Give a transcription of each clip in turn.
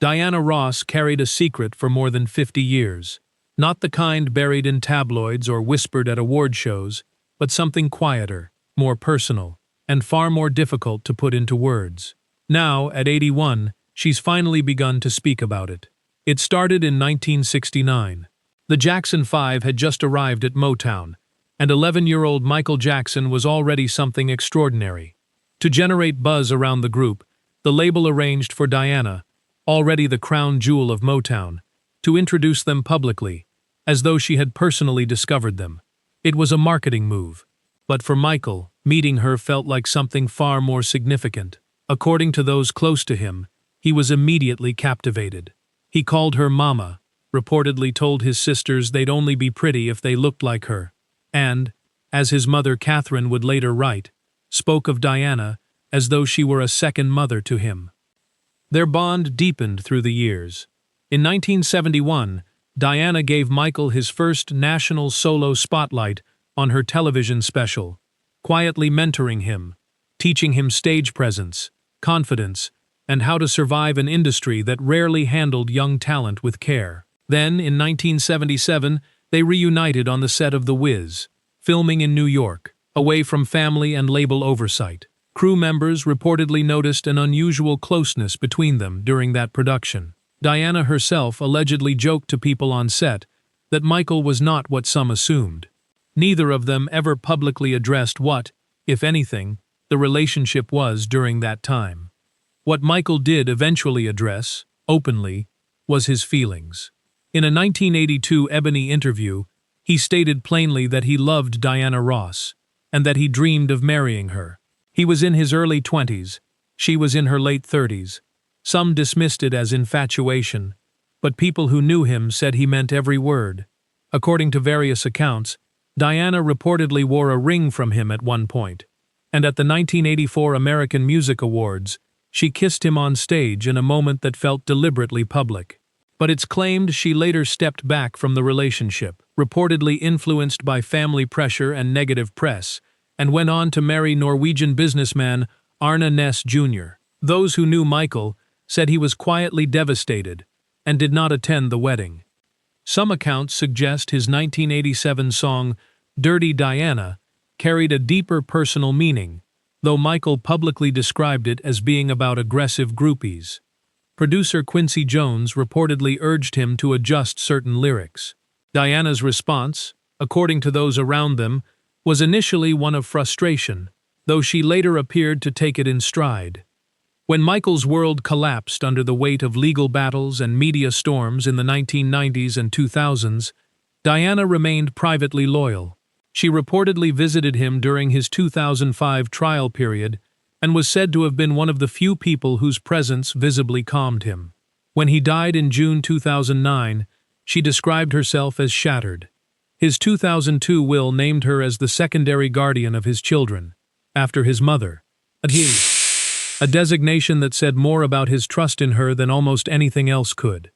Diana Ross carried a secret for more than 50 years. Not the kind buried in tabloids or whispered at award shows, but something quieter, more personal, and far more difficult to put into words. Now, at 81, she's finally begun to speak about it. It started in 1969. The Jackson 5 had just arrived at Motown, and 11-year-old Michael Jackson was already something extraordinary. To generate buzz around the group, the label arranged for Diana, already the crown jewel of Motown, to introduce them publicly, as though she had personally discovered them. It was a marketing move. But for Michael, meeting her felt like something far more significant. According to those close to him, he was immediately captivated. He called her Mama, reportedly told his sisters they'd only be pretty if they looked like her, and, as his mother Catherine would later write, spoke of Diana as though she were a second mother to him. Their bond deepened through the years. In 1971, Diana gave Michael his first national solo spotlight on her television special, quietly mentoring him, teaching him stage presence, confidence, and how to survive an industry that rarely handled young talent with care. Then, in 1977, they reunited on the set of The Wiz, filming in New York, away from family and label oversight. Crew members reportedly noticed an unusual closeness between them during that production. Diana herself allegedly joked to people on set that Michael was not what some assumed. Neither of them ever publicly addressed what, if anything, the relationship was during that time. What Michael did eventually address, openly, was his feelings. In a 1982 Ebony interview, he stated plainly that he loved Diana Ross, and that he dreamed of marrying her. He was in his early 20s, she was in her late 30s. Some dismissed it as infatuation, but people who knew him said he meant every word. According to various accounts, Diana reportedly wore a ring from him at one point, and at the 1984 American Music Awards, she kissed him on stage in a moment that felt deliberately public. But it's claimed she later stepped back from the relationship, reportedly influenced by family pressure and negative press, and went on to marry Norwegian businessman Arne Næss Jr. Those who knew Michael said he was quietly devastated and did not attend the wedding. Some accounts suggest his 1987 song, Dirty Diana, carried a deeper personal meaning, though Michael publicly described it as being about aggressive groupies. Producer Quincy Jones reportedly urged him to adjust certain lyrics. Diana's response, according to those around them, was initially one of frustration, though she later appeared to take it in stride. When Michael's world collapsed under the weight of legal battles and media storms in the 1990s and 2000s, Diana remained privately loyal. She reportedly visited him during his 2005 trial period and was said to have been one of the few people whose presence visibly calmed him. When he died in June 2009, she described herself as shattered. His 2002 will named her as the secondary guardian of his children, after his mother, a designation that said more about his trust in her than almost anything else could.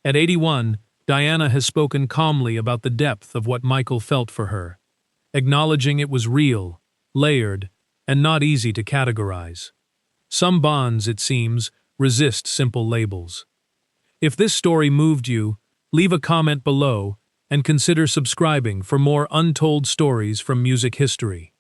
At 81, Diana has spoken calmly about the depth of what Michael felt for her, acknowledging it was real, layered, and not easy to categorize. Some bonds, it seems, resist simple labels. If this story moved you, leave a comment below and consider subscribing for more untold stories from music history.